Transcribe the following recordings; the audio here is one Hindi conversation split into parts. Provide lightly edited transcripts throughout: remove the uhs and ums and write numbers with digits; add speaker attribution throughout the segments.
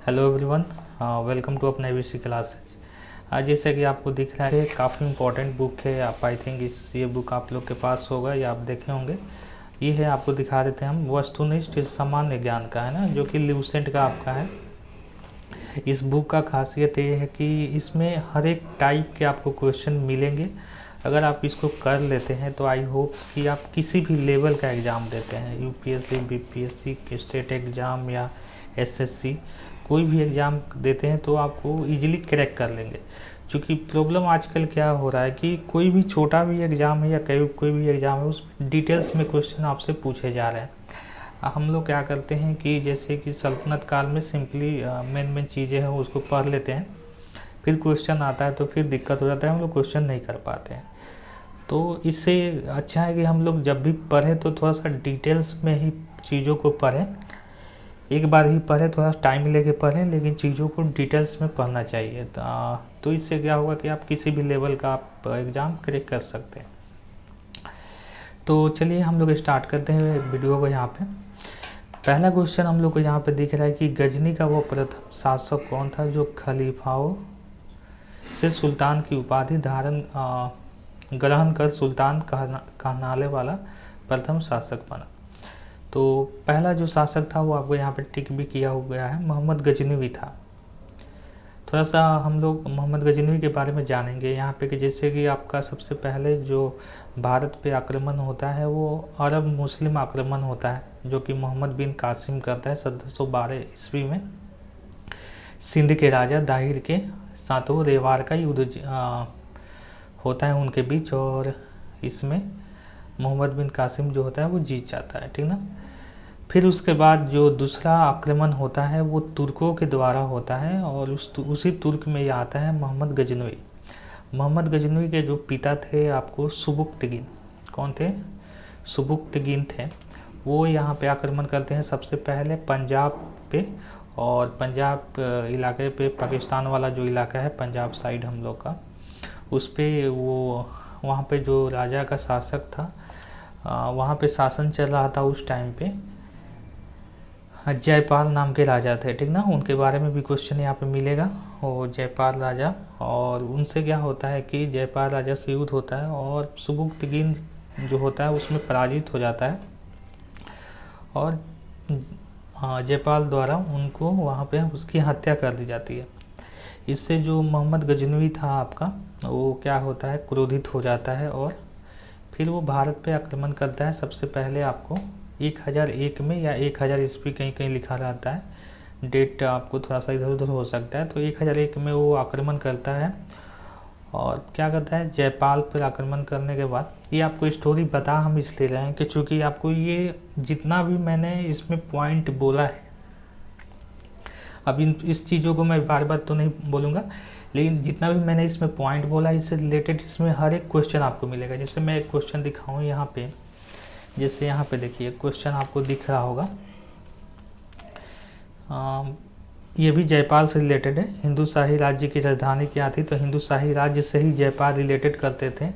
Speaker 1: हेलो एवरीवन, वेलकम टू अपना एबीसी क्लासेज। आज जैसे कि आपको दिख रहा है काफ़ी इम्पोर्टेंट बुक है। आप आई थिंक ये बुक आप लोग के पास होगा या आप देखे होंगे। ये है, आपको दिखा देते हैं हम, वस्तुनिष्ठ सामान्य ज्ञान का है ना, जो कि ल्यूसेंट का आपका है। इस बुक का खासियत ये है कि इसमें हर एक टाइप के आपको क्वेश्चन मिलेंगे। अगर आप इसको कर लेते हैं तो आई होप कि आप किसी भी लेवल का एग्ज़ाम देते हैं, यूपीएससी, बीपीएससी, स्टेट एग्ज़ाम या एसएससी, कोई भी एग्ज़ाम देते हैं तो आपको इजीली क्रैक कर लेंगे। क्योंकि प्रॉब्लम आजकल क्या हो रहा है कि कोई भी छोटा भी एग्ज़ाम है या कोई भी एग्ज़ाम है, उस डिटेल्स में क्वेश्चन आपसे पूछे जा रहे हैं। हम लोग क्या करते हैं कि जैसे कि सल्तनत काल में सिंपली मेन चीज़ें हैं उसको पढ़ लेते हैं, फिर क्वेश्चन आता है तो फिर दिक्कत हो जाता है, हम लोग क्वेश्चन नहीं कर पाते हैं। तो इससे अच्छा है कि हम लोग जब भी पढ़ें तो थोड़ा सा डिटेल्स में ही चीज़ों को पढ़ें। एक बार ही पढ़ें, थोड़ा टाइम लेके पढ़ें, लेकिन चीज़ों को डिटेल्स में पढ़ना चाहिए। तो इससे क्या होगा कि आप किसी भी लेवल का आप एग्ज़ाम क्रैक कर सकते हैं। तो चलिए हम लोग स्टार्ट करते हैं वीडियो को। यहाँ पे पहला क्वेश्चन हम लोग को यहाँ पे दिख रहा है कि गजनी का वो प्रथम शासक कौन था जो खलीफाओं से सुल्तान की उपाधि ग्रहण कर सुल्तान कहलाने वाला प्रथम शासक बना। तो पहला जो शासक था वो आपको यहाँ पे टिक भी किया हो गया है, मोहम्मद गजनवी था। थोड़ा सा हम लोग मोहम्मद गजनवी के बारे में जानेंगे यहाँ पे कि जैसे कि आपका सबसे पहले जो भारत पे आक्रमण होता है वो अरब मुस्लिम आक्रमण होता है, जो कि मोहम्मद बिन कासिम करता है 1712 ईस्वी में सिंध के राजा दाहिर के साथ। वो रेवार का युद्ध होता है उनके बीच, और इसमें मोहम्मद बिन कासिम जो होता है वो जीत जाता है, ठीक ना। फिर उसके बाद जो दूसरा आक्रमण होता है वो तुर्कों के द्वारा होता है, और उसी तुर्क में ये आता है मोहम्मद गजनवी। मोहम्मद गजनवी के जो पिता थे आपको सुबुक्तगिन, कौन थे? सुबुक्तगिन थे। वो यहाँ पे आक्रमण करते हैं सबसे पहले पंजाब पे, और पंजाब इलाके पे, पाकिस्तान वाला जो इलाका है पंजाब साइड हम लोग का, उस पे वो वहाँ पे जो राजा का शासक था, वहाँ पे शासन चल रहा था उस टाइम पे, जयपाल नाम के राजा थे, ठीक ना। उनके बारे में भी क्वेश्चन यहाँ पे मिलेगा, वो जयपाल राजा। और उनसे क्या होता है कि जयपाल राजा से युद्ध होता है और सुबुक्तगिन जो होता है उसमें पराजित हो जाता है, और जयपाल द्वारा उनको वहाँ पे उसकी हत्या कर दी जाती है। इससे जो मोहम्मद गजनवी था आपका, वो क्या होता है, क्रोधित हो जाता है, और फिर वो भारत पे आक्रमण करता है। सबसे पहले आपको 1001 में या 1000 ईस्वी कहीं कहीं लिखा रहता है, डेट आपको थोड़ा सा इधर उधर हो सकता है। तो 1001 में वो आक्रमण करता है, और क्या करता है, जयपाल पर आक्रमण करने के बाद, ये आपको स्टोरी बता हम इसलिए रहे हैं कि चूँकि आपको ये जितना भी मैंने इसमें पॉइंट बोला है, अब इस चीज़ों को मैं बार बार तो नहीं बोलूँगा, लेकिन जितना भी मैंने इसमें पॉइंट बोला इससे रिलेटेड इसमें हर एक क्वेश्चन आपको मिलेगा। जैसे मैं एक क्वेश्चन दिखाऊँ यहाँ पे, जैसे यहाँ पे देखिए क्वेश्चन आपको दिख रहा होगा, ये भी जयपाल से रिलेटेड है। हिंदू शाही राज्य की राजधानी क्या थी? तो हिंदू शाही राज्य से ही जयपाल रिलेटेड करते थे।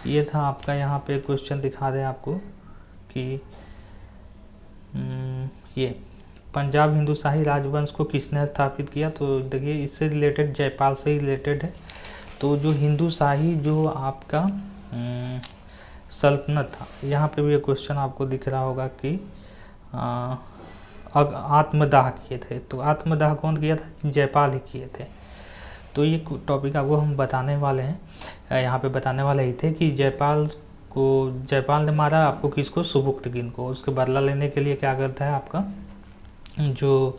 Speaker 1: ये था आपका, यहाँ पे क्वेश्चन दिखा दें आपको कि ये पंजाब हिंदू शाही राजवंश को किसने स्थापित किया? तो देखिए इससे रिलेटेड, जयपाल से ही रिलेटेड है। तो जो हिंदू शाही जो आपका सल्तनत था, यहाँ पे भी ये क्वेश्चन आपको दिख रहा होगा कि आत्मदाह किए थे। तो आत्मदाह कौन किया था? जयपाल ही किए थे। तो ये टॉपिक आपको हम बताने वाले हैं, यहाँ पे बताने वाले ही थे कि जयपाल ने मारा आपको किसको? सुबुक्तगिन को। उसके बदला लेने के लिए क्या करता है आपका जो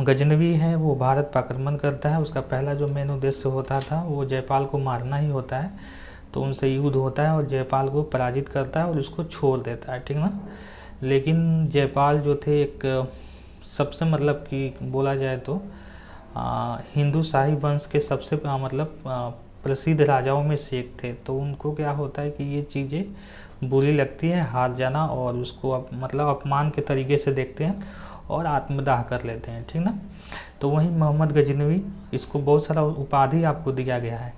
Speaker 1: गजनवी है वो भारत पर आक्रमण करता है। उसका पहला जो मेन उद्देश्य होता था वो जयपाल को मारना ही होता है। तो उनसे युद्ध होता है और जयपाल को पराजित करता है और उसको छोड़ देता है, ठीक ना। लेकिन जयपाल जो थे एक सबसे मतलब कि बोला जाए तो हिंदू शाही वंश के सबसे प्रसिद्ध राजाओं में से एक थे। तो उनको क्या होता है कि ये चीज़ें बुरी लगती है, हार जाना, और उसको अपमान के तरीके से देखते हैं और आत्मदाह कर लेते हैं, ठीक ना। तो वहीं मोहम्मद गजनवी, इसको बहुत सारा उपाधि आपको दिया गया है।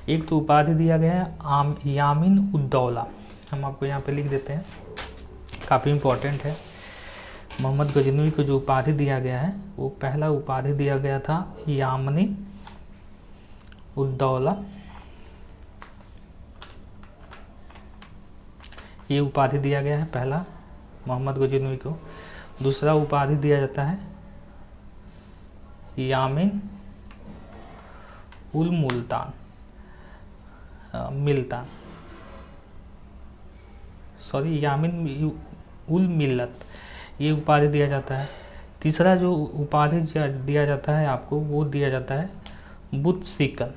Speaker 1: एक तो उपाधि दिया गया है यामीन उद्दौला, हम आपको यहाँ पे लिख देते हैं, काफ़ी इम्पोर्टेंट है। मोहम्मद गजनवी को जो उपाधि दिया गया है वो पहला उपाधि दिया गया था यामनी उद्दौला। ये उपाधि दिया गया है पहला मोहम्मद गजनवी को। दूसरा उपाधि दिया जाता है यामिन उल मुल्तान मिल्तान सॉरी यामिन उल मिल्लत, ये उपाधि दिया जाता है। तीसरा जो उपाधि दिया जाता है आपको वो दिया जाता है बुत सीकन।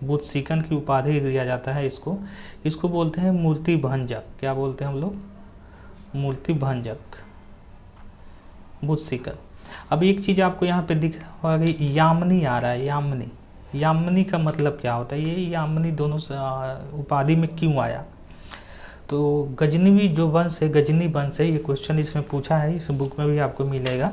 Speaker 1: बुत सीकन की उपाधि दिया जाता है इसको बोलते हैं मूर्ति भंजक। क्या बोलते हैं हम लोग? मूर्ति भंजक, बुत सीकन। अब एक चीज़ आपको यहाँ पे दिख रहा होगा कि यामनी आ रहा है। यामनी का मतलब क्या होता है? ये यामनी दोनों उपाधि में क्यों आया? तो गजनवी जो वंश है, गजनी वंश है, ये क्वेश्चन इसमें पूछा है, इस बुक में भी आपको मिलेगा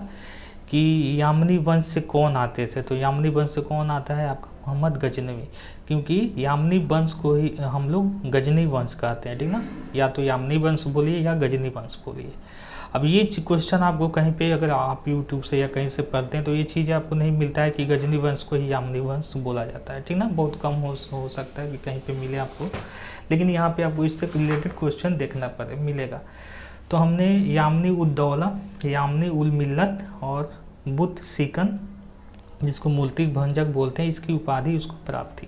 Speaker 1: कि यामनी वंश से कौन आते थे। तो यामनी वंश से कौन आता है? आपका मोहम्मद गजनवी, क्योंकि यामनी वंश को ही हम लोग गजनी वंश कहते हैं, ठीक ना। या तो यामनी वंश बोलिए या गजनी वंश बोलिए। अब ये क्वेश्चन आपको कहीं पे अगर आप यूट्यूब से या कहीं से पढ़ते हैं तो ये चीज़ आपको नहीं मिलता है कि गजनी वंश को ही यामनी वंश बोला जाता है, ठीक ना। बहुत कम हो सकता है कि कहीं पे मिले आपको, लेकिन यहाँ पे आपको इससे रिलेटेड क्वेश्चन देखना मिलेगा। तो हमने यामनी उद्दौला, यामनी उल मिल्लत और बुत सीकन, जिसको मूर्ति भंजक बोलते हैं, इसकी उपाधि उसको प्राप्त थी।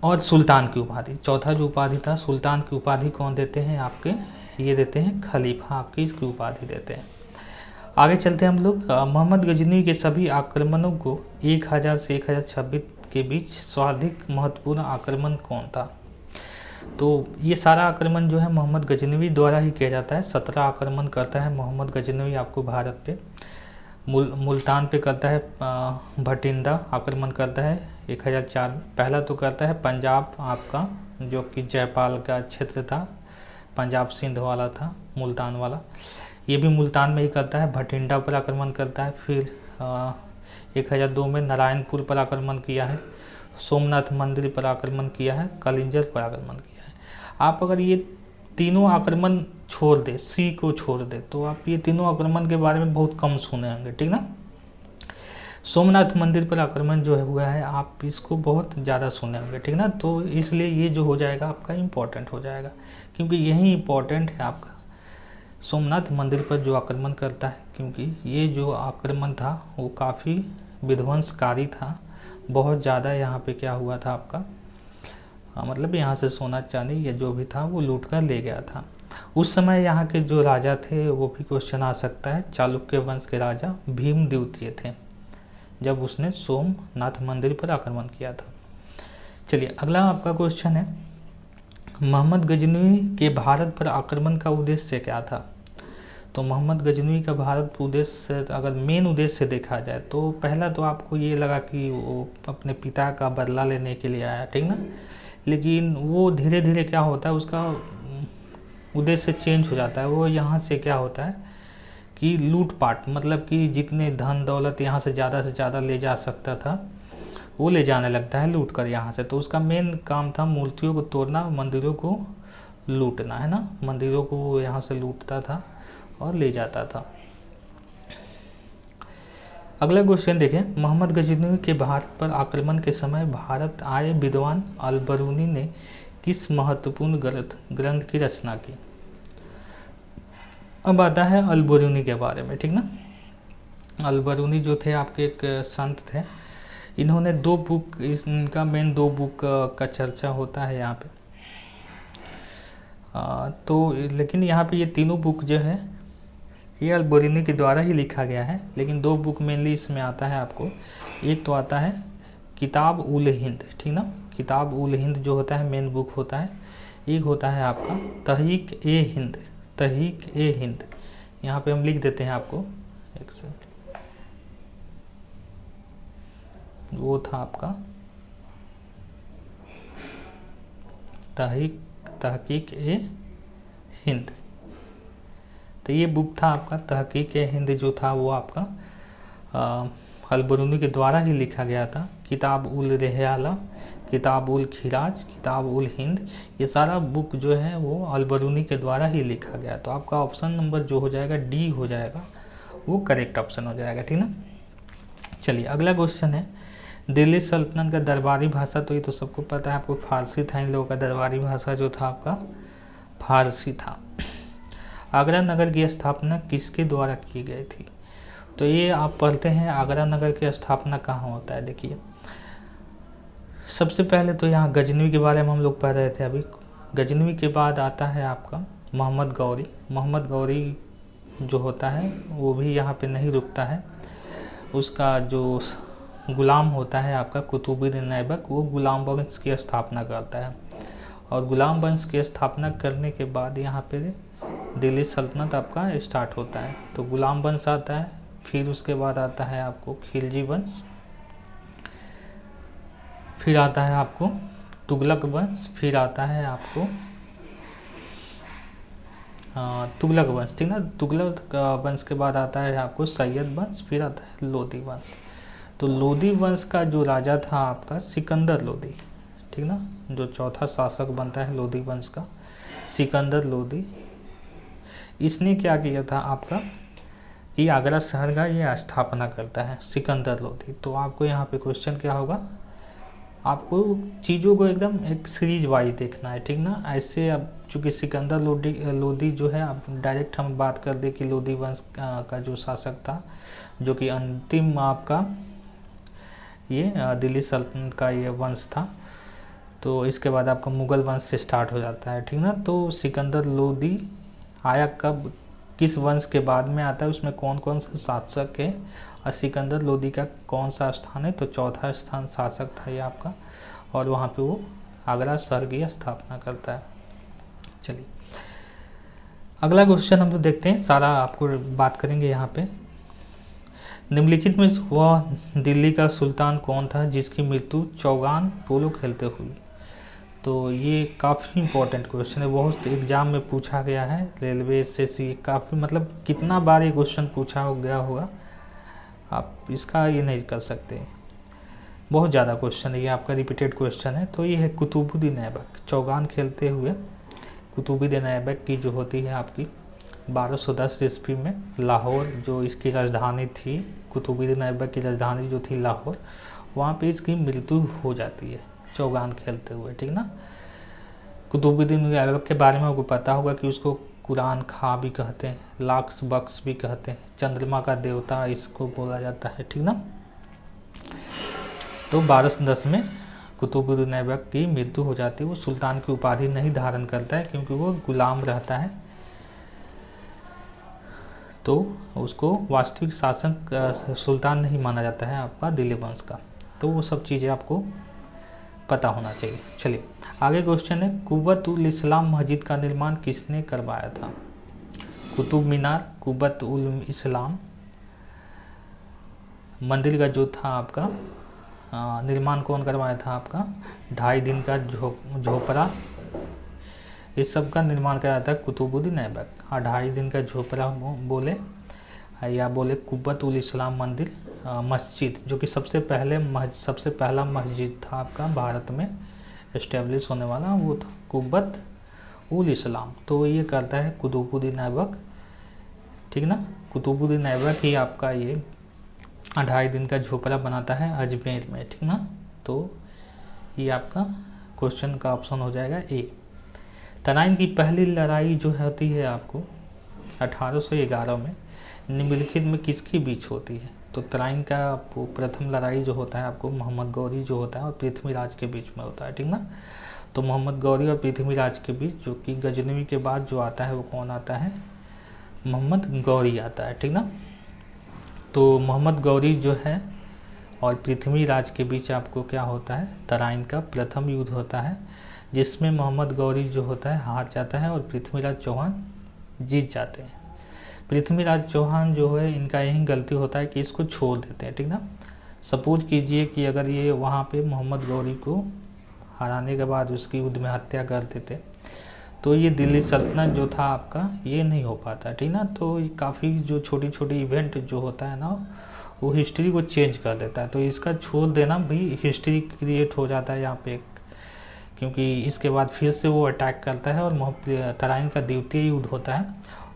Speaker 1: और सुल्तान की उपाधि, चौथा जो उपाधि था सुल्तान की उपाधि कौन देते हैं आपके? ये देते हैं खलीफा आपकी, इसकी उपाधि देते हैं। आगे चलते हैं हम लोग। मोहम्मद गजनवी के सभी आक्रमणों को 1000 से 1026 के बीच सर्वाधिक महत्वपूर्ण आक्रमण कौन था? तो ये सारा आक्रमण जो है मोहम्मद गजनवी द्वारा ही किया जाता है। 17 आक्रमण करता है मोहम्मद गजनवी आपको भारत पे। मुल्तान पे करता है, भटिंडा आक्रमण करता है 1004 में। पहला तो करता है पंजाब आपका, जो कि जयपाल का क्षेत्र था, पंजाब सिंध वाला था, मुल्तान वाला। ये भी मुल्तान में ही करता है। भटिंडा पर आक्रमण करता है। फिर 1002 में नारायणपुर पर आक्रमण किया है, सोमनाथ मंदिर पर आक्रमण किया है, कलिंजर पर आक्रमण किया है। आप अगर ये तीनों आक्रमण छोड़ दे, सी को छोड़ दे, तो आप ये तीनों आक्रमण के बारे में बहुत कम सुने होंगे, ठीक ना। सोमनाथ मंदिर पर आक्रमण जो हुआ है आप इसको बहुत ज़्यादा सुने होंगे, ठीक ना। तो इसलिए ये जो हो जाएगा आपका इम्पोर्टेंट हो जाएगा, क्योंकि यही इम्पोर्टेंट है आपका सोमनाथ मंदिर पर जो आक्रमण करता है, क्योंकि ये जो आक्रमण था वो काफ़ी विध्वंसकारी था। बहुत ज़्यादा यहाँ पे क्या हुआ था आपका, मतलब यहाँ से सोना चांदी या जो भी था वो लूट कर ले गया था। उस समय यहाँ के जो राजा थे वो भी क्वेश्चन आ सकता है, चालुक्य वंश के राजा भीम द्वितीय थे, जब उसने सोमनाथ मंदिर पर आक्रमण किया था। चलिए अगला आपका क्वेश्चन है, मोहम्मद गजनवी के भारत पर आक्रमण का उद्देश्य क्या था? तो मोहम्मद गजनवी का भारत उद्देश्य, अगर मेन उद्देश्य देखा जाए तो पहला तो आपको ये लगा कि वो अपने पिता का बदला लेने के लिए आया, ठीक ना। लेकिन वो धीरे धीरे क्या होता है, उसका उद्देश्य चेंज हो जाता है। वो यहाँ से क्या होता है कि लूटपाट, मतलब कि जितने धन दौलत यहाँ से ज़्यादा ले जा सकता था वो ले जाने लगता है लूट कर यहाँ से। तो उसका मेन काम था मूर्तियों को तोड़ना, मंदिरों को लूटना, है ना। मंदिरों को वो यहाँ से लूटता था और ले जाता था। अगला क्वेश्चन देखें, मोहम्मद गजनवी के भारत पर आक्रमण के समय भारत आए विद्वान अल-बरूनी ने किस महत्वपूर्ण ग्रंथ की रचना की? अब आता है अल-बरूनी के बारे में, ठीक ना। अल-बरूनी जो थे आपके एक संत थे, इन्होंने 2 बुक, इनका मेन 2 बुक का चर्चा होता है यहाँ पे। तो लेकिन यहाँ पे ये तीनों बुक जो है ये अल-बरूनी के द्वारा ही लिखा गया है, लेकिन 2 बुक मेनली इसमें आता है आपको। एक तो आता है किताब उल हिंद, ठीक ना। किताब उल हिंद जो होता है मेन बुक होता है। एक होता है आपका तहरीक ए हिंद, तहरीक ए हिंद। यहाँ पे हम लिख देते हैं आपको, एक सेकंड, वो था आपका तहकीक ए हिंद। तो ये बुक था आपका तहकीक ए हिंद, जो था वो आपका अल-बरूनी के द्वारा ही लिखा गया था। किताब उल रियाला किताब उल खिराज, किताब उल हिंद, ये सारा बुक जो है वो अल-बरूनी के द्वारा ही लिखा गया। तो आपका ऑप्शन नंबर जो हो जाएगा डी हो जाएगा, वो करेक्ट ऑप्शन हो जाएगा, ठीक ना। चलिए अगला क्वेश्चन है, दिल्ली सल्तनत का दरबारी भाषा, तो ये तो सबको पता है आपको, फारसी था। इन लोगों का दरबारी भाषा जो था आपका फारसी था। आगरा नगर की स्थापना किसके द्वारा की गई थी? तो ये आप पढ़ते हैं आगरा नगर की स्थापना कहाँ होता है। देखिए सबसे पहले तो यहाँ गजनवी के बारे में हम लोग पढ़ रहे थे अभी। गजनवी के बाद आता है आपका मोहम्मद गौरी। मोहम्मद गौरी जो होता है वो भी यहाँ पे नहीं रुकता है। उसका जो गुलाम होता है आपका कुतुबुद्दीन ऐबक, वो गुलाम वंश की स्थापना करता है। और गुलाम वंश की स्थापना करने के बाद यहाँ पे दिल्ली सल्तनत आपका स्टार्ट होता है। तो गुलाम वंश आता है, फिर उसके बाद आता है आपको खिलजी वंश, फिर आता है आपको तुगलक वंश, फिर आता है आपको तुगलक वंश, ठीक ना। तुगलक वंश के बाद आता है आपको सैयद वंश, फिर आता है लोदी वंश। तो लोदी वंश का जो राजा था आपका सिकंदर लोदी, ठीक ना, जो चौथा शासक बनता है लोदी वंश का, सिकंदर लोदी। इसने क्या किया था आपका, ये आगरा शहर का ये स्थापना करता है सिकंदर लोदी। तो आपको यहाँ पे क्वेश्चन क्या होगा, आपको चीज़ों को एकदम एक सीरीज वाइज देखना है, ठीक ना। ऐसे अब चूँकि सिकंदर लोदी जो है, अब डायरेक्ट हम बात कर दें कि लोदी वंश का जो शासक था, जो कि अंतिम आपका ये दिल्ली सल्तनत का ये वंश था। तो इसके बाद आपका मुग़ल वंश से स्टार्ट हो जाता है, ठीक ना। तो सिकंदर लोदी आया कब, किस वंश के बाद में आता है, उसमें कौन कौन सा शासक है, और सिकंदर लोदी का कौन सा स्थान है, तो चौथा स्थान शासक था ये आपका। और वहाँ पे वो आगरा शहर की स्थापना करता है। चलिए अगला क्वेश्चन हम लोग देखते हैं, सारा आपको बात करेंगे यहाँ पे। निम्नलिखित में वह दिल्ली का सुल्तान कौन था जिसकी मृत्यु चौगान पोलो खेलते हुई? तो ये काफ़ी इंपॉर्टेंट क्वेश्चन है, बहुत एग्जाम में पूछा गया है, रेलवे SSC काफ़ी, मतलब कितना बार ये क्वेश्चन पूछा गया होगा, आप इसका ये नहीं कर सकते, बहुत ज़्यादा क्वेश्चन है ये, आपका रिपीटेड क्वेश्चन है। तो ये है कुतुबुद्दीन ऐबक, चौगान खेलते हुए कुतुबुद्दीन ऐबक की जो होती है आपकी 1210 ईस्वी में लाहौर, जो इसकी राजधानी थी, कुतुबुद्दीन ऐबक की राजधानी जो थी लाहौर, वहाँ पे इसकी मृत्यु हो जाती है चौगान खेलते हुए, ठीक ना। कुतुबुद्दीन ऐबक के बारे में आपको पता होगा कि उसको कुरान खां भी कहते हैं, लाक्स बख्श भी कहते हैं, चंद्रमा का देवता इसको बोला जाता है, ठीक ना। तो 1210 में कुतुबुद्दीन ऐबक की मृत्यु हो जाती है। वो सुल्तान की उपाधि नहीं धारण करता है क्योंकि वो गुलाम रहता है, तो उसको वास्तविक शासक सुल्तान नहीं माना जाता है आपका दिल्ली वंश का। तो वो सब चीज़ें आपको पता होना चाहिए। चलिए आगे क्वेश्चन है, कुव्वत उल इस्लाम मस्जिद का निर्माण किसने करवाया था? कुतुब मीनार, कुव्वत उल इस्लाम मंदिर का जो था आपका निर्माण कौन करवाया था आपका? 2.5 दिन का झोपड़ा, इस सब का निर्माण कराया था कुतुबुद्दीन ऐबक। 2.5 दिन का झोपड़ा बोले या बोले कुव्वत उल इस्लाम मंदिर मस्जिद, जो कि सबसे पहला मस्जिद था आपका भारत में इस्टेब्लिश होने वाला, वो था कुव्वत उल इस्लाम। तो ये करता है कुतुबुद्दीन ऐबक, ठीक ना। कुतुबुद्दीन ऐबक ही आपका ये 2.5 दिन का झोपड़ा बनाता है अजमेर में, ठीक ना। तो ये आपका क्वेश्चन का ऑप्शन हो जाएगा ए। तराइन की पहली लड़ाई जो होती है आपको 1811 में निम्नलिखित में किसके बीच होती है? तो तराइन का प्रथम लड़ाई जो होता है आपको मोहम्मद गौरी जो होता है और पृथ्वीराज के बीच में होता है, ठीक ना। तो मोहम्मद गौरी और पृथ्वीराज के बीच, जो कि गजनवी के बाद जो आता है वो कौन आता है? मोहम्मद गौरी आता है, ठीक ना। तो मोहम्मद गौरी जो है और पृथ्वीराज के बीच आपको क्या होता है? तराइन का प्रथम युद्ध होता है, जिसमें मोहम्मद गौरी जो होता है हार जाता है और पृथ्वीराज चौहान जीत जाते हैं। पृथ्वीराज चौहान जो है, इनका यही गलती होता है कि इसको छोड़ देते हैं, ठीक ना। सपोज कीजिए कि अगर ये वहाँ पे मोहम्मद गौरी को हराने के बाद उसकी युद्ध में हत्या कर देते, तो ये दिल्ली सल्तनत जो था आपका ये नहीं हो पाता, ठीक ना। तो ये काफ़ी जो छोटी छोटी इवेंट जो होता है ना, वो हिस्ट्री को चेंज कर देता है। तो इसका छोड़ देना भी हिस्ट्री क्रिएट हो जाता है यहाँ पे, क्योंकि इसके बाद फिर से वो अटैक करता है और तराइन का द्वितीय युद्ध होता है,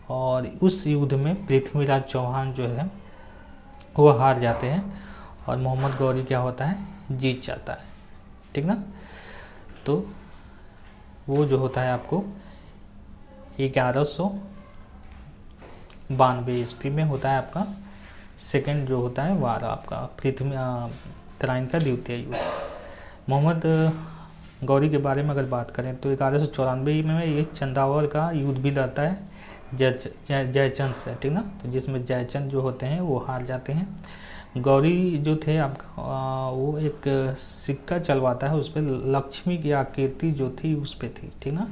Speaker 1: और उस युद्ध में पृथ्वीराज चौहान जो है वो हार जाते हैं और मोहम्मद गौरी क्या होता है, जीत जाता है। ठीक ना। तो वो जो होता है आपको 1192 ईस्वी में होता है आपका सेकंड जो होता है वार आपका पृथ्वी तराइन का द्वितीय युद्ध। मोहम्मद गौरी के बारे में अगर बात करें तो 1194 में ये चंदावर का युद्ध भी लड़ता है जयचंद से। ठीक ना। तो जिसमें जयचंद जो होते हैं वो हार जाते हैं। गौरी जो थे आपका वो एक सिक्का चलवाता है, उस पर लक्ष्मी की आकृति जो थी उस पर थी। ठीक ना।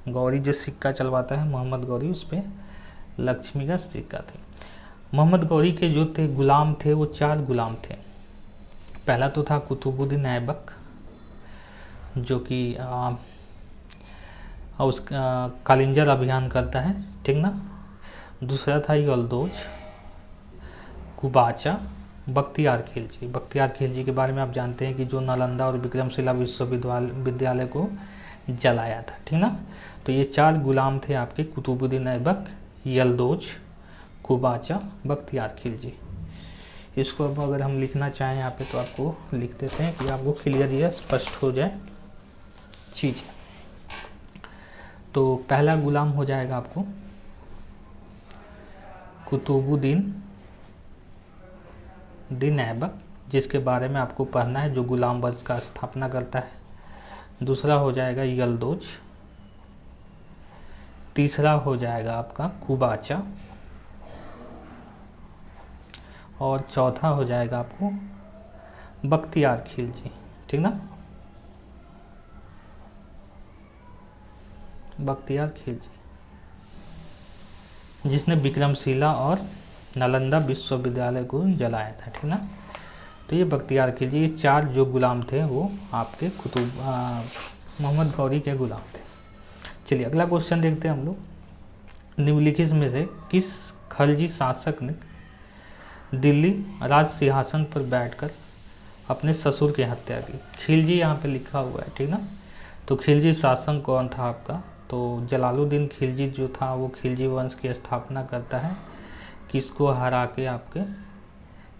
Speaker 1: गौरी जो सिक्का चलवाता है मोहम्मद गौरी, उस पर लक्ष्मी का सिक्का थी। मोहम्मद गौरी के जो थे गुलाम थे वो 4 गुलाम थे। पहला तो था कुतुबुद्दीन ऐबक जो कि कालिंजर अभियान करता है। ठीक ना। दूसरा था यल्दोज, कुबाचा, बख्तियार खिलजी। बख्तियार खिलजी के बारे में आप जानते हैं कि जो नालंदा और विक्रमशिला विश्वविद्यालय को जलाया था। ठीक ना। तो ये 4 गुलाम थे आपके, कुतुबुद्दीन ऐबक, यल्दोज, कुबाचा, बख्तियार खिलजी। इसको अब अगर हम लिखना चाहें यहाँ पे तो आपको लिख देते हैं कि आपको क्लियर या स्पष्ट हो जाए चीज़। तो पहला गुलाम हो जाएगा आपको कुतुबुद्दीन ऐबक, जिसके बारे में आपको पढ़ना है, जो गुलाम वंश का स्थापना करता है। दूसरा हो जाएगा यल्दोज, तीसरा हो जाएगा आपका कुबाचा, और चौथा हो जाएगा आपको बख्तियार खिलजी। ठीक ना। बख्तियार खिलजी जिसने विक्रमशिला और नालंदा विश्वविद्यालय को जलाया था। ठीक ना। तो ये बख्तियार खिलजी, ये 4 जो गुलाम थे वो आपके मोहम्मद गौरी के गुलाम थे। चलिए अगला क्वेश्चन देखते हैं हम लोग। निम्नलिखित में से किस खलजी शासक ने दिल्ली राज सिंहासन पर बैठकर अपने ससुर की हत्या की? खिलजी यहाँ पे लिखा हुआ है। ठीक ना। तो खिलजी शासक कौन था आपका? तो जलालुद्दीन खिलजी जो था वो खिलजी वंश की स्थापना करता है, किसको हरा के, आपके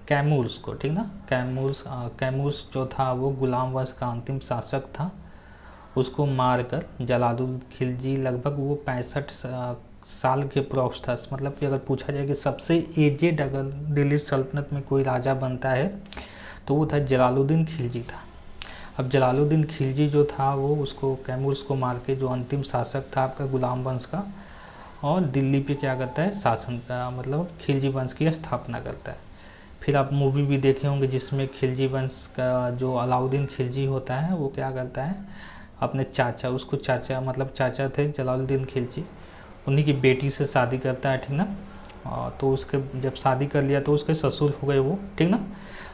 Speaker 1: कैमूर्स को। ठीक ना। कैमूर्स जो था वो गुलाम वंश का अंतिम शासक था, उसको मारकर जलालुद्दीन खिलजी लगभग वो 65 साल के अप्रॉक्स था। मतलब कि अगर पूछा जाए कि सबसे एजेड अगर दिल्ली सल्तनत में कोई राजा बनता है तो वो था जलालुद्दीन खिलजी था। अब जलालुद्दीन खिलजी जो था वो उसको कैमूर्स को मार के जो अंतिम शासक था आपका गुलाम वंश का, और दिल्ली पे क्या करता है, शासन का मतलब खिलजी वंश की स्थापना करता है। फिर आप मूवी भी देखे होंगे जिसमें खिलजी वंश का जो अलाउद्दीन खिलजी होता है वो क्या करता है, अपने चाचा, उसको चाचा मतलब चाचा थे जलालुद्दीन खिलजी, उन्हीं की बेटी से शादी करता है। ठीक ना। तो उसके जब शादी कर लिया तो उसके ससुर हो गए वो। ठीक ना।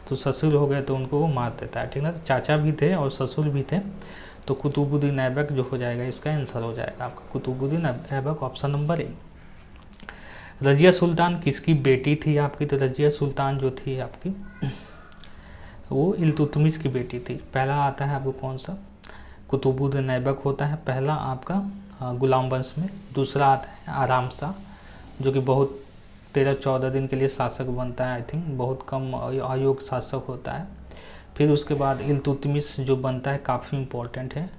Speaker 1: तो ससुर हो गए तो उनको वो मार देता है। ठीक ना। तो चाचा भी थे और ससुर भी थे। तो कुतुबुद्दीन ऐबक जो हो जाएगा, इसका आंसर हो जाएगा आपका Qutubuddin Aibak, option number A. Razia Sultan किसकी बेटी थी आपकी? तो रजिया सुल्तान जो थी आपकी वो इल्तुतमिश की बेटी थी। पहला आता है आपको कौन सा, कुतुबुद्दीन ऐबक होता है पहला आपका गुलाम वंश में। दूसरा आता है आराम शाह जो कि बहुत 13-14 दिन के लिए शासक बनता है। आई थिंक बहुत कम अयोग्य शासक होता है। फिर उसके बाद इल्तुतमिश जो बनता है, काफ़ी इम्पोर्टेंट है।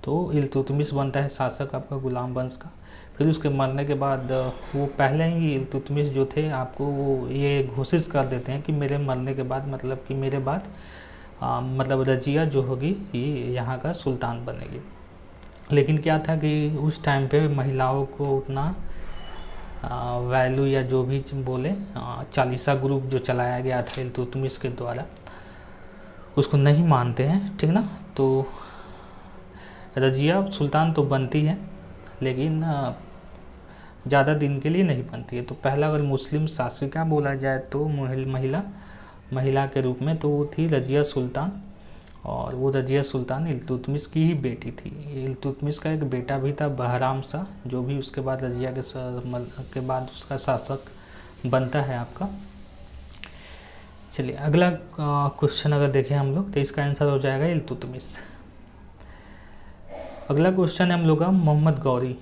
Speaker 1: तो इल्तुतमिश बनता है शासक आपका गुलाम वंश का। फिर उसके मरने के बाद वो पहले ही इल्तुतमिश जो थे आपको वो ये घोषित कर देते हैं कि मेरे मरने के बाद, मतलब कि मेरे बाद मतलब रजिया जो होगी ये यहाँ का सुल्तान बनेगी। लेकिन क्या था कि उस टाइम पे महिलाओं को उतना वैल्यू या जो भी बोले चालीसा ग्रुप जो चलाया गया था इल्तुतमिश के द्वारा उसको नहीं मानते हैं। ठीक ना। तो रजिया सुल्तान तो बनती है लेकिन ज़्यादा दिन के लिए नहीं बनती है। तो पहला अगर मुस्लिम शासिका बोला जाए तो महिला के रूप में तो वो थी रजिया सुल्तान, और वो रजिया सुल्तान इल्तुतमिश की ही बेटी थी। इल्तुतमिश का एक बेटा भी था बहराम शाह, जो भी उसके बाद रजिया के बाद उसका शासक बनता है आपका। चलिए अगला क्वेश्चन अगर देखें हम लोग तो इसका आंसर हो जाएगा इल्तुतमिश। अगला क्वेश्चन है हम लोग का मोहम्मद गौरी।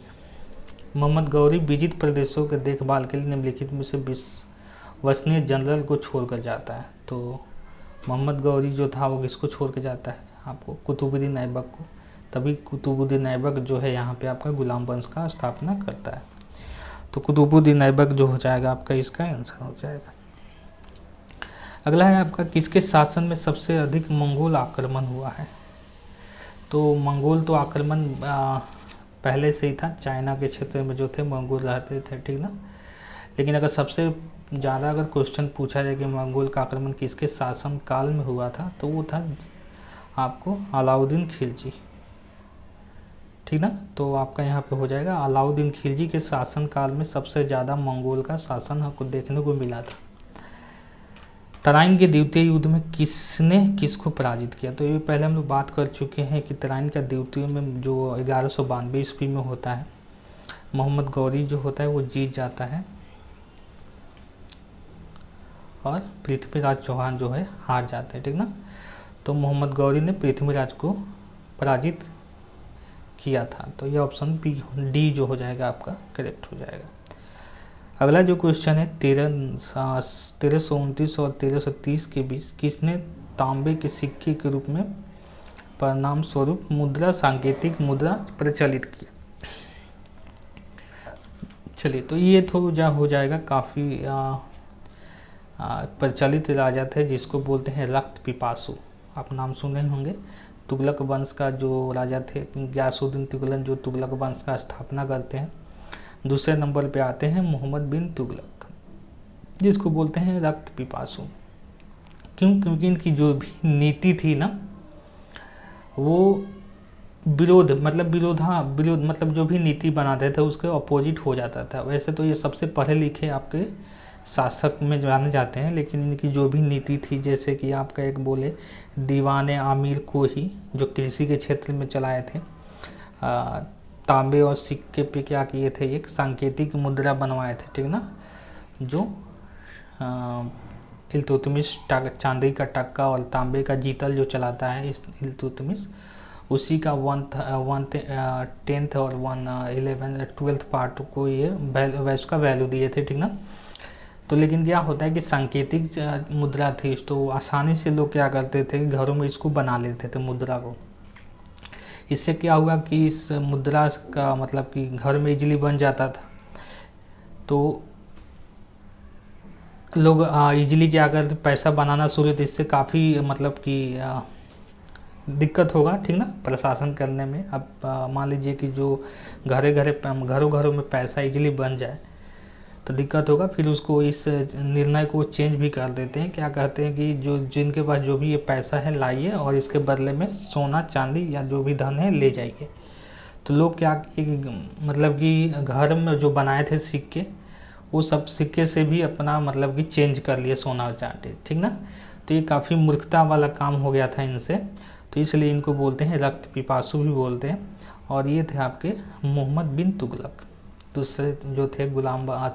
Speaker 1: मोहम्मद गौरी विजित प्रदेशों के देखभाल के लिए निम्नलिखित में से विश्वसनीय जनरल को छोड़कर जाता है। तो मोहम्मद गौरी जो था वो किसको छोड़ के जाता है आपको? कुतुबुद्दीन ऐबक को। तभी कुतुबुद्दीन ऐबक जो है यहाँ पे आपका गुलाम वंश का स्थापना करता है। तो कुतुबुद्दीन ऐबक जो हो जाएगा आपका इसका आंसर हो जाएगा। अगला है आपका किसके शासन में सबसे अधिक मंगोल आक्रमण हुआ है? तो मंगोल तो आक्रमण पहले से ही था, चाइना के क्षेत्र में जो थे मंगोल रहते थे, ठीक ना। लेकिन अगर सबसे ज़्यादा अगर क्वेश्चन पूछा जाए कि मंगोल का आक्रमण किसके शासन काल में हुआ था, तो वो था आपको अलाउद्दीन खिलजी, ठीक ना। तो आपका यहाँ पे हो जाएगा अलाउद्दीन खिलजी के शासन काल में सबसे ज़्यादा मंगोल का शासन हमको देखने को मिला था। तराइन के द्वितीय युद्ध में किसने किसको पराजित किया? तो ये पहले हम लोग बात कर चुके हैं कि तराइन का द्वितीय में जो 1192 ईस्वी में होता है, मोहम्मद गौरी जो होता है वो जीत जाता है और पृथ्वीराज चौहान जो है हार जाते हैं, ठीक ना। तो मोहम्मद गौरी ने पृथ्वीराज को पराजित किया था। तो ये ऑप्शन डी जो हो जाएगा आपका करेक्ट हो जाएगा। अगला जो क्वेश्चन है 1329 और 1330 के बीच किसने तांबे के सिक्के के रूप में परिणाम स्वरूप मुद्रा सांकेतिक मुद्रा प्रचलित किया? चलिए तो ये तो हो जाएगा काफ़ी प्रचलित राजा थे जिसको बोलते हैं रक्त पिपासु। आप नाम सुने होंगे। तुगलक वंश का जो राजा थे गियासुद्दीन तुगलक, जो तुगलक वंश का स्थापना करते हैं। दूसरे नंबर पे आते हैं मोहम्मद बिन तुगलक, जिसको बोलते हैं रक्त पिपासु। क्यों? क्योंकि इनकी जो भी नीति थी ना वो विरोध मतलब जो भी नीति बनाते थे उसके अपोजिट हो जाता था। वैसे तो ये सबसे पढ़े लिखे आपके शासक में जाने जाते हैं, लेकिन इनकी जो भी नीति थी, जैसे कि आपका एक बोले दीवान आमिर को ही जो कृषि के क्षेत्र में चलाए थे, तांबे और सिक्के पे क्या किए थे, एक सांकेतिक मुद्रा बनवाए थे, ठीक ना। जो इल्तुतमिश चांदी का टक्का और तांबे का जीतल जो चलाता है इस इल्तुतमिश, उसी का 1/10 और 1/11 पार्ट को ये उसका वैल्यू दिए थे, ठीक ना। तो लेकिन क्या होता है कि सांकेतिक मुद्रा थी तो आसानी से लोग क्या करते थे, घरों में इसको बना लेते थे मुद्रा को। इससे क्या हुआ कि इस मुद्रा का मतलब कि घर में इजीली बन जाता था, तो लोग इजीली क्या करते, पैसा बनाना शुरू, तो इससे काफ़ी मतलब कि दिक्कत होगा, ठीक ना, प्रशासन करने में। अब मान लीजिए कि जो घरों घरों में पैसा इजीली बन जाए तो दिक्कत होगा। फिर उसको इस निर्णय को चेंज भी कर देते हैं। क्या कहते हैं कि जो जिनके पास जो भी ये पैसा है लाइए और इसके बदले में सोना चांदी या जो भी धन है ले जाइए। तो लोग क्या मतलब कि घर में जो बनाए थे सिक्के, वो सब सिक्के से भी अपना मतलब कि चेंज कर लिए सोना और चांदी, ठीक ना। तो ये काफ़ी मूर्खता वाला काम हो गया था इनसे, तो इसलिए इनको बोलते हैं रक्त पिपासु भी बोलते हैं। और ये थे आपके मोहम्मद बिन तुगलक, दूसरे जो थे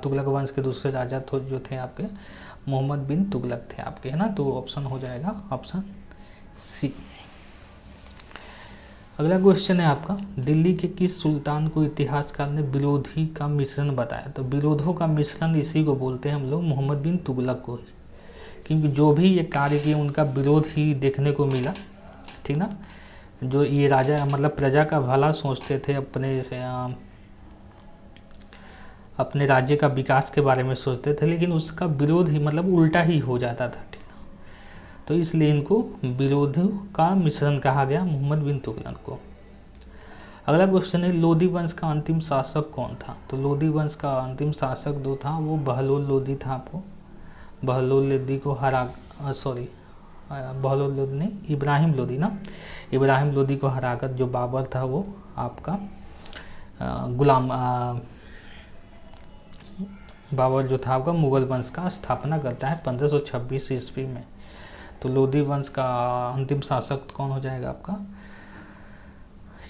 Speaker 1: तुगलक वंश के दूसरे राजा जो थे आपके मोहम्मद बिन तुगलक थे आपके, है ना। तो ऑप्शन हो जाएगा ऑप्शन सी। अगला क्वेश्चन है आपका, दिल्ली के किस सुल्तान को इतिहासकार ने विरोधी का मिश्रण बताया? तो विरोधों का मिश्रण इसी को बोलते हैं हम लोग, मोहम्मद बिन तुगलक को ही, क्योंकि जो भी ये कार्य किए उनका विरोध ही देखने को मिला, ठीक ना। जो ये राजा मतलब प्रजा का भला सोचते थे, अपने राज्य का विकास के बारे में सोचते थे, लेकिन उसका विरोध ही मतलब उल्टा ही हो जाता था, ठीक ना। तो इसलिए इनको विरोधियों का मिश्रण कहा गया, मोहम्मद बिन तुगलक को। अगला क्वेश्चन है, लोदी वंश का अंतिम शासक कौन था? तो लोदी वंश का अंतिम शासक जो था वो बहलोल लोदी था। आपको बहलोल लोदी को बहलोल लोदी ने इब्राहिम लोदी ना, इब्राहिम लोदी को हराकर जो बाबर था वो आपका बाबर जो था आपका मुगल वंश का स्थापना करता है 1526 ईस्वी में। तो लोदी वंश का अंतिम शासक कौन हो जाएगा आपका?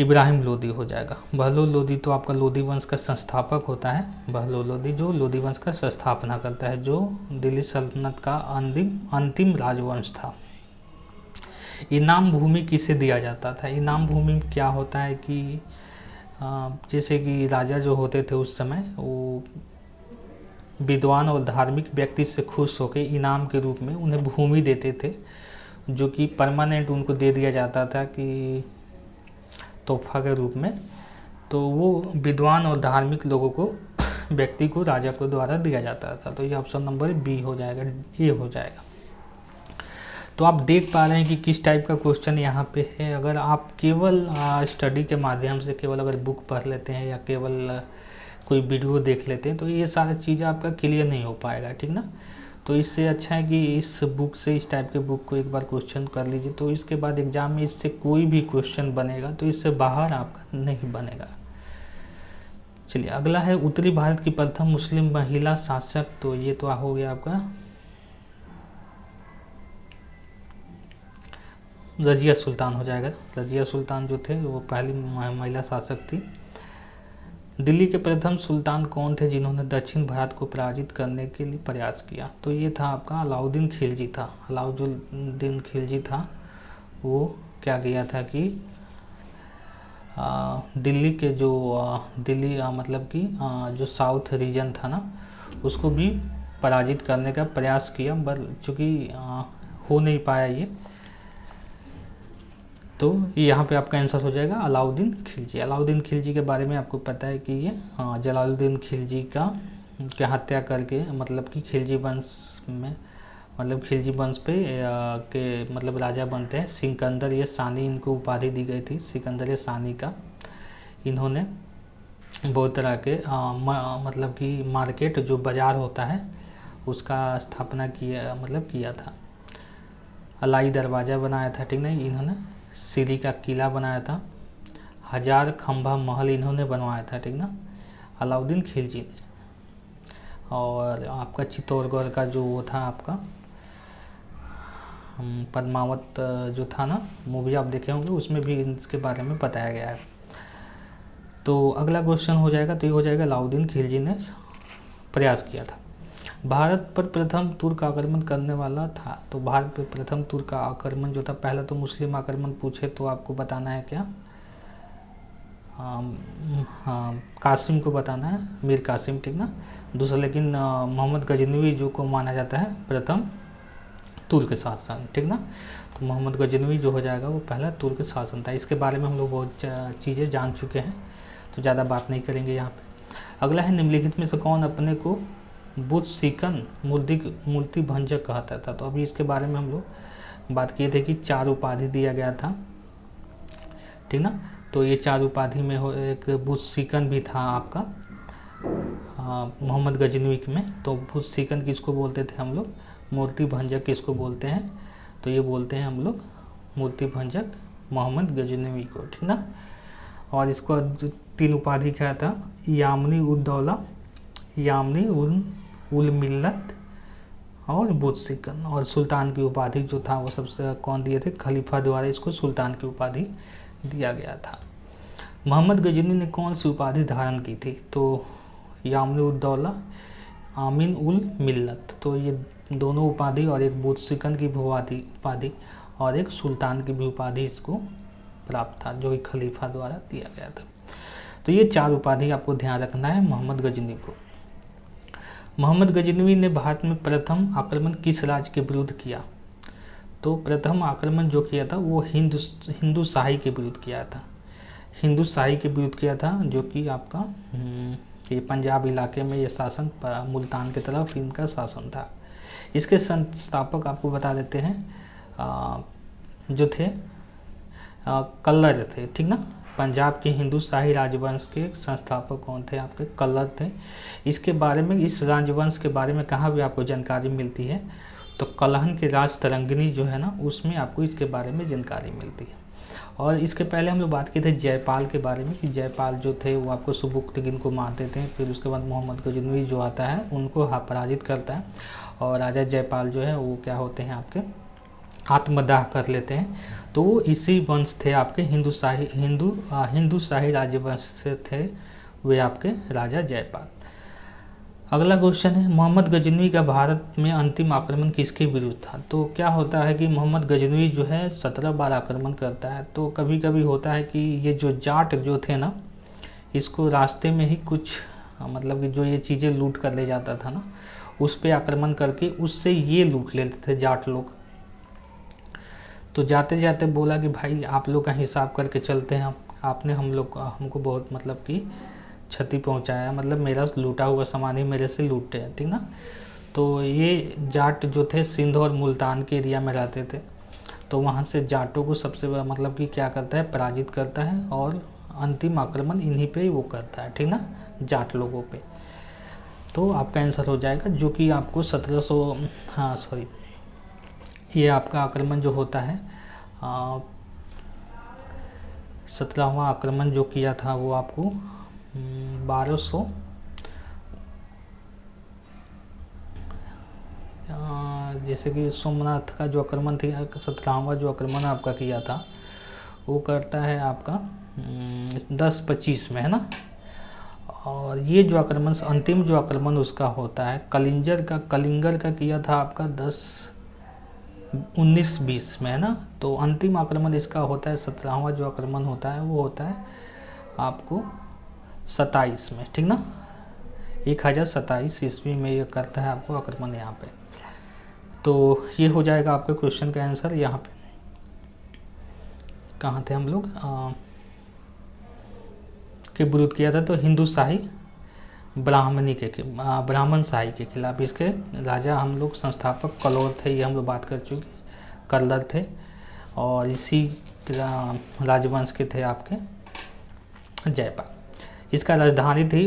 Speaker 1: इब्राहिम लोदी हो जाएगा। बहलोल लोदी तो आपका लोदी वंश का संस्थापक होता है। बहलोल लोदी जो लोदी वंश का संस्थापना करता है, जो दिल्ली सल्तनत का अंतिम राजवंश था। इनाम भूमि किसे दिया जाता था? इनाम भूमि क्या होता है कि जैसे कि राजा जो होते थे उस समय, वो विद्वान और धार्मिक व्यक्ति से खुश होकर इनाम के रूप में उन्हें भूमि देते थे, जो कि परमानेंट उनको दे दिया जाता था कि तोहफा के रूप में। तो वो विद्वान और धार्मिक लोगों को व्यक्ति को राजा को द्वारा दिया जाता था। तो ये ऑप्शन नंबर बी हो जाएगा, ए हो जाएगा। तो आप देख पा रहे हैं कि किस टाइप का क्वेश्चन यहाँ पे है। अगर आप केवल स्टडी के माध्यम से केवल अगर बुक पढ़ लेते हैं या केवल कोई वीडियो देख लेते हैं तो ये सारी चीज़ें आपका क्लियर नहीं हो पाएगा, ठीक ना। तो इससे अच्छा है कि इस बुक से, इस टाइप के बुक को एक बार क्वेश्चन कर लीजिए, तो इसके बाद एग्जाम में इससे कोई भी क्वेश्चन बनेगा तो इससे बाहर आपका नहीं बनेगा। चलिए अगला है उत्तरी भारत की प्रथम मुस्लिम महिला शासक। तो ये तो हो गया आपका रजिया सुल्तान हो जाएगा। रजिया सुल्तान जो थे वो पहली महिला शासक थी। दिल्ली के प्रथम सुल्तान कौन थे जिन्होंने दक्षिण भारत को पराजित करने के लिए प्रयास किया? तो ये था आपका अलाउद्दीन खिलजी था। अलाउद्दीन खिलजी था, वो क्या किया था कि दिल्ली के जो दिल्ली मतलब कि जो साउथ रीजन था ना, उसको भी पराजित करने का प्रयास किया, पर चूँकि हो नहीं पाया ये, तो यहाँ पे आपका आंसर हो जाएगा अलाउद्दीन खिलजी। अलाउद्दीन खिलजी के बारे में आपको पता है कि ये जलालुद्दीन खिलजी का हत्या करके, मतलब कि खिलजी वंश में, मतलब खिलजी वंश पे के मतलब राजा बनते हैं सिकंदर ये सानी, इनको उपाधि दी गई थी सिकंदर ये सानी का। इन्होंने बहुत तरह के मतलब कि मार्केट जो बाज़ार होता है उसका स्थापना किया था। अलाई दरवाज़ा बनाया था, ठीक नहीं। इन्होंने सिरी का किला बनाया था। 1000 खंभा महल इन्होंने बनवाया था, ठीक ना, अलाउद्दीन खिलजी ने। और आपका चित्तौड़गढ़ का जो वो था आपका पद्मावत जो था ना, मूवी आप देखे होंगे, उसमें भी इसके बारे में बताया गया है। तो अगला क्वेश्चन हो जाएगा, तो ये हो जाएगा अलाउद्दीन खिलजी ने प्रयास किया था। भारत पर प्रथम तुर्क आक्रमण करने वाला था। तो भारत पर प्रथम तुर्क आक्रमण जो था, पहला तो मुस्लिम आक्रमण पूछे तो आपको बताना है क्या, हाँ कासिम को बताना है, मीर कासिम, ठीक ना। दूसरा लेकिन मोहम्मद गजनवी जो को माना जाता है प्रथम तुर्क शासन, ठीक ना। तो मोहम्मद गजनवी जो हो जाएगा वो पहला तुर्क शासन था। इसके बारे में हम लोग बहुत चीज़ें जान चुके हैं, तो ज़्यादा बात नहीं करेंगे यहाँ पे। अगला है निम्नलिखित में से कौन अपने को बुद्ध सीकन मूर्ति भंजक कहता था? तो अभी इसके बारे में हम लोग बात किए थे कि 4 उपाधि दिया गया था, ठीक ना। तो ये 4 उपाधि में एक बुद्ध सीकन भी था आपका मोहम्मद गजनवी में। तो बुद्ध सीकन किसको बोलते थे हम लोग? मूर्ति भंजक किसको बोलते हैं? तो ये बोलते हैं हम लोग मूर्ति भंजक मोहम्मद गजनवी को, ठीक ना। और इसको 3 उपाधि क्या था? यामनी उद दौला, यामनी उल मिल्लत और बुद्ध सीकन। और सुल्तान की उपाधि जो था वो सबसे कौन दिए थे? खलीफा द्वारा इसको सुल्तान की उपाधि दिया गया था। मोहम्मद गजनी ने कौन सी उपाधि धारण की थी? तो यामनी उद दौला, आमीन उल मिल्लत। तो ये दोनों उपाधि, और एक बुद्ध सीकन की उपाधि और एक सुल्तान की भी उपाधि इसको प्राप्त था, जो कि खलीफा द्वारा दिया गया था। तो ये 4 उपाधि आपको ध्यान रखना है मोहम्मद गजनी को। मोहम्मद गजनवी ने भारत में प्रथम आक्रमण किस राज्य के विरुद्ध किया? तो प्रथम आक्रमण जो किया था वो हिंदू शाही के विरुद्ध किया था। हिंदू शाही के विरुद्ध किया था, जो कि आपका ये पंजाब इलाके में ये शासन, मुल्तान की तरफ इनका शासन था। इसके संस्थापक आपको बता देते हैं, जो थे कल्लर थे, ठीक ना। पंजाब के हिंदू शाही राजवंश के संस्थापक कौन थे? आपके कल्लर थे। इसके बारे में, इस राजवंश के बारे में कहाँ भी आपको जानकारी मिलती है? तो कलहन के राज तरंगिणी जो है ना, उसमें आपको इसके बारे में जानकारी मिलती है। और इसके पहले हम लोग बात की थे जयपाल के बारे में, कि जयपाल जो थे वो आपको सुबुक्तगिन को मारते थे। फिर उसके बाद मोहम्मद गजनवी जो आता है उनको पराजित करता है, और राजा जयपाल जो है वो क्या होते हैं? आपके आत्मदाह कर लेते हैं। तो वो इसी वंश थे आपके हिंदू शाही राजवंश से थे वे आपके राजा जयपाल। अगला क्वेश्चन है मोहम्मद गजनवी का भारत में अंतिम आक्रमण किसके विरुद्ध था। तो क्या होता है कि मोहम्मद गजनवी जो है 17 बार आक्रमण करता है। तो कभी कभी होता है कि ये जो जाट जो थे ना, इसको रास्ते में ही कुछ मतलब कि जो ये चीज़ें लूट कर ले जाता था ना, उस पर आक्रमण करके उससे ये लूट लेते थे जाट लोग। तो जाते जाते बोला कि भाई आप लोग का हिसाब करके चलते हैं, आपने हमको बहुत मतलब कि क्षति पहुंचाया, मतलब मेरा लूटा हुआ सामान ही मेरे से लूटे हैं, ठीक ना। तो ये जाट जो थे सिंध और मुल्तान के एरिया में रहते थे। तो वहाँ से जाटों को सबसे मतलब कि क्या करता है, पराजित करता है और अंतिम आक्रमण इन्हीं पे वो करता है, ठीक ना, जाट लोगों पे। तो आपका आंसर हो जाएगा जो कि आपको 1700 ये आपका आक्रमण जो होता है 17वां आक्रमण जो किया था वो आपको 1200 जैसे कि सोमनाथ का जो आक्रमण था 17वां जो आक्रमण आपका किया था वो करता है आपका 1025 में, है ना। और ये जो आक्रमण अंतिम जो आक्रमण उसका होता है कलिंगर का किया था आपका 1920 में, है ना। तो अंतिम आक्रमण इसका होता है 17वां जो आक्रमण होता है वो होता है आपको 27 में, ठीक ना, 1027 ईस्वी में ये करता है आपको आक्रमण यहाँ पे। तो ये हो जाएगा आपके क्वेश्चन का आंसर। यहाँ पे कहाँ थे हम लोग के विरुद्ध किया था, तो हिंदू शाही ब्राह्मण शाही के खिलाफ। इसके राजा हम लोग संस्थापक कलौर थे, ये हम लोग बात कर चुके, कल्लर थे, और इसी राजवंश के थे आपके जयपाल। इसका राजधानी थी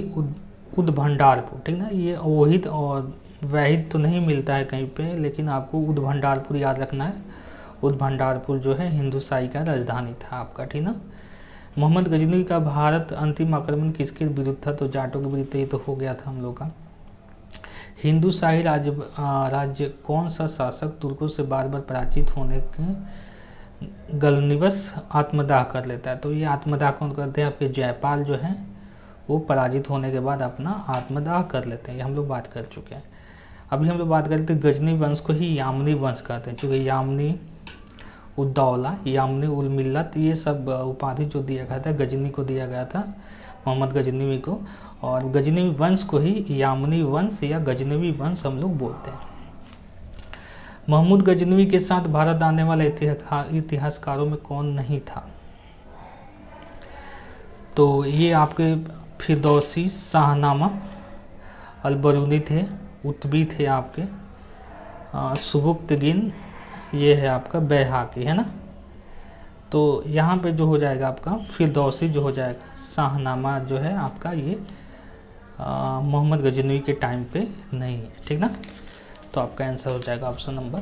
Speaker 1: उदभंडारपुर, ठीक ना। ये ओहिद और वैहिद तो नहीं मिलता है कहीं पे, लेकिन आपको उदभंडारपुर याद रखना है। उदभंडारपुर जो है हिंदू शाही का राजधानी था आपका, ठीक ना। मोहम्मद गजनवी का भारत अंतिम आक्रमण किसके विरुद्ध था, तो जाटों के विरुद्ध। ये तो हो गया था हम लोग का। हिंदू शाही राज्य कौन सा शासक तुर्कों से बार बार पराजित होने के गलनिवश आत्मदाह कर लेता है। तो ये आत्मदाह कौन करते हैं, आपके जयपाल जो हैं वो पराजित होने के बाद अपना आत्मदाह कर लेते हैं, ये हम लोग बात कर चुके हैं। अभी हम लोग बात करते हैं गजनी वंश को ही यामनी वंश कहते हैं, क्योंकि यामनी उद्दौला, यामनी उल मिल्लत, ये सब उपाधि जो दिया गया था गजनी को दिया गया था, मोहम्मद गजनवी को। और गजनवी वंश को ही यामनी वंश या गजनवी वंश हम लोग बोलते हैं। महमूद गजनवी के साथ भारत आने वाले इतिहासकारों में कौन नहीं था, तो ये आपके फिरदौसी, शाहनामा, अलबरूनी थे, उत्बी थे आपके, सुबुक्तगिन, ये है आपका बैहाकी, है ना। तो यहाँ पे जो हो जाएगा आपका फिरदौसी जो हो जाएगा, शाहनामा जो है आपका ये मोहम्मद गजनवी के टाइम पे नहीं है, ठीक ना। तो आपका आंसर हो जाएगा ऑप्शन नंबर